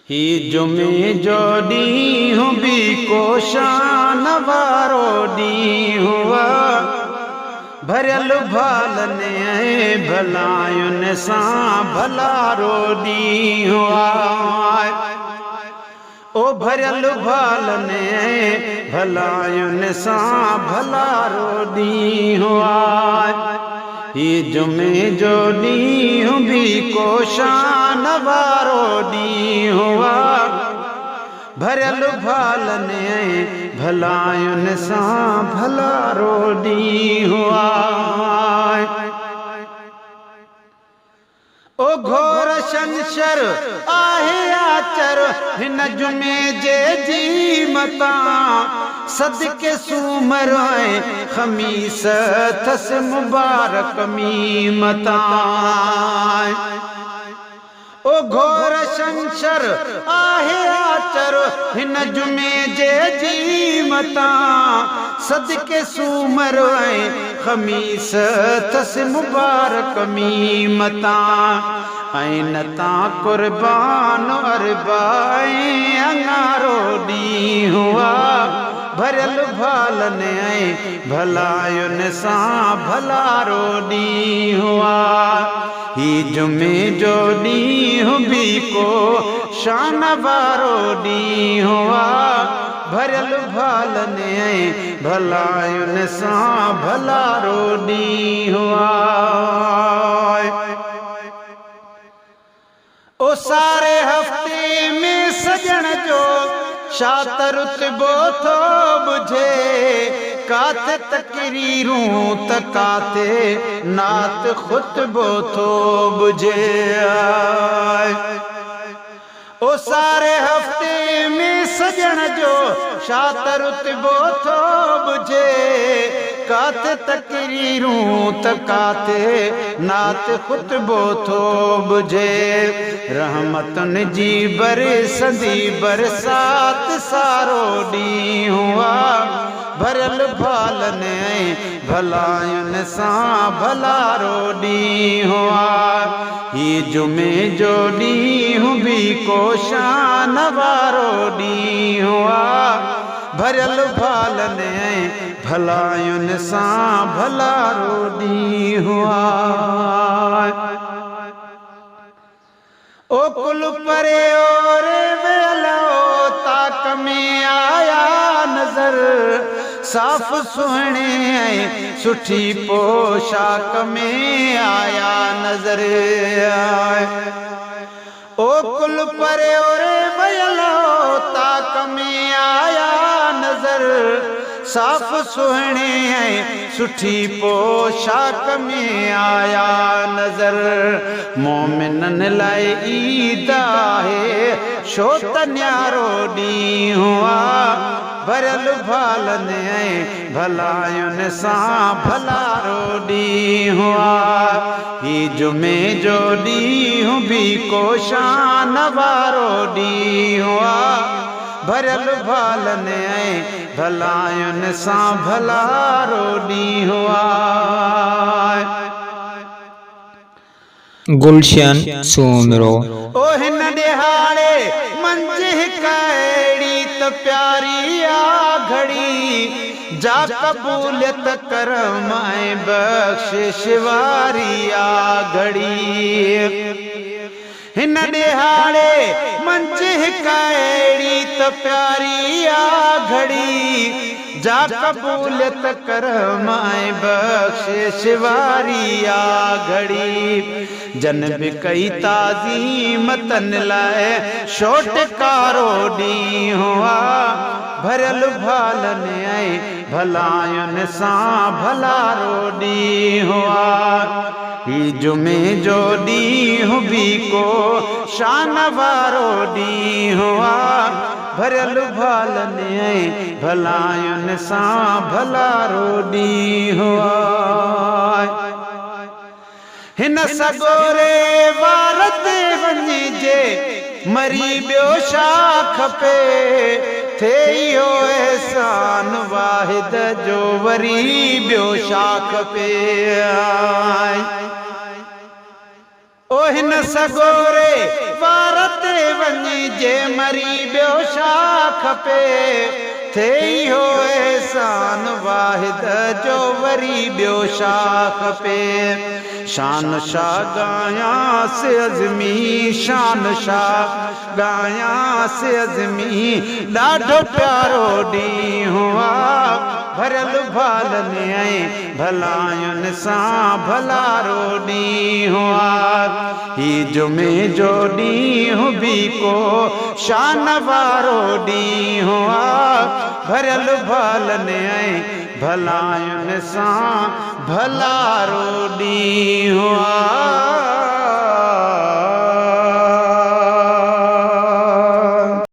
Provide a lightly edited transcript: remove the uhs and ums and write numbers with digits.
ही जुमे जो ॾींहुं बि को शान वारो ॾींहुं हुआ, भरियल भालनि ऐं भलायुनि सां भलारो ॾींहुं हुआ। ओ भरियल भालनि ऐं भलायुनि सां भलारो ॾींहुं हुआ। ही जुमे जो ॾींहुं बि को शान वारो ॾींहुं हुआ, भरियल भालनि ऐं भलायुनि सां भलारो ॾींहुं हुआ। ओ घोर छंछर आहे आचर हिन जुमे जे जीमतां, सदके सूमर ऐं ख़मीस थसि मुबारक मीमतां। ओ घोर छंछर आहे आचर हिन जुमे जे जीमतां, सदके सूमर ऐं ख़मीस थसि मुबारक मीमतां। ऐं नतां कुर्बान अरबा ऐं अंगारो ॾींहुं हुआ, भरियल भालनि ऐं भलायुनि सां भलारो ॾींहुं हुआ। ही जुमे जो ॾींहुं बि को शान वारो ॾींहुं हुआ, भरियल भालनि ऐं भलायुनि सां भलारो ॾींहुं हुआ। ओ सारे हफ़्ते में सजण जो छा त रुतबो थो बुझे, काथे तकरीरूं त काथे नात खुतबो थो बुझे। ओ सारे हफ़्ते में सजण जो छा त रुतबो थो बुझे, काथे तकरीरूं त काथे नात खुतबो थो बुझे। रहमतुनि जी बरसंदी बरसात सारो ॾींहुं हुआ, भरियल भालनि ऐं भलायुनि सां भलारो ॾींहुं हुआ। ही जुमे जो ॾींहुं बि को शान वारो ॾींहुं हुआ, भरियल भालनि ऐं भलायुनि सां भलारो ॾींहुं हुआ। ओ कुल परे ओरे वेलो ताक में आया नज़र, साफ़ सुहिणे ऐं सुठी पोशाक में आया नज़र। ओ कुल परे ओरे वेलो ताक में आया नज़र, साफ़ सुहिणे ऐं सुठी पोशाक में आया नज़र। मोमिननि लाइ ईद आहे छो त न्यारो ॾींहुं हुआ, भरियल भालनि ऐं भलायुनि सां भलारो ॾींहुं हुआ। ही जुमे जो ॾींहुं बि को शान वारो ॾींहुं हुआ, भरियल भालनि ऐं भलायुनि सां भलारो ॾींहुं हुआ। गुलशन सूमरो। ओ हिन ॾिहाड़े मंझि हिक अहिड़ी त प्यारी आ घड़ी, जा क़बूलियत करम ऐं बख़्शिश वारी आ घड़ी। हिन ॾिहाड़े मंझि हिक अहिड़ी त प्यारी आ घड़ी, जा क़बूलियत करम ऐं बख़्शिश वारी आ घड़ी। जन बि कई ताज़ीम तन लाइ छोटकारो ॾींहुं हुआ, भरियल भालनि ऐं भलायुनि सां भलारो ॾींहुं हुआ। ही जुमे जो ॾींहुं बि को शान वारो ॾींहुं हुआ, भरियल भालनि ऐं भलायुनि सां भलारो ॾींहुं हुआ। हिन सगोरे वार ते वञिजे मरी ॿियो छा खपे, थे इहो एहसान वाहिद जो वरी ॿियो छा खपे। ओ हिन सगोरे वार ते वञिजे जे मरी ॿियो छा खपे थे हो एहसान वाहिद जो वरी ॿियो छा खपे शान शाह गायां से अज़मी शान शाह गायां से अज़मी ॾाढो प्यारो ॾींहुं भरियल भालनि ऐं भलायुनि सां भलारो ॾींहुं ही जुमे जो ॾींहुं बि को शान वारो ॾींहुं भरियल भालनि ऐं भलायुनि सां भलारो ॾींहुं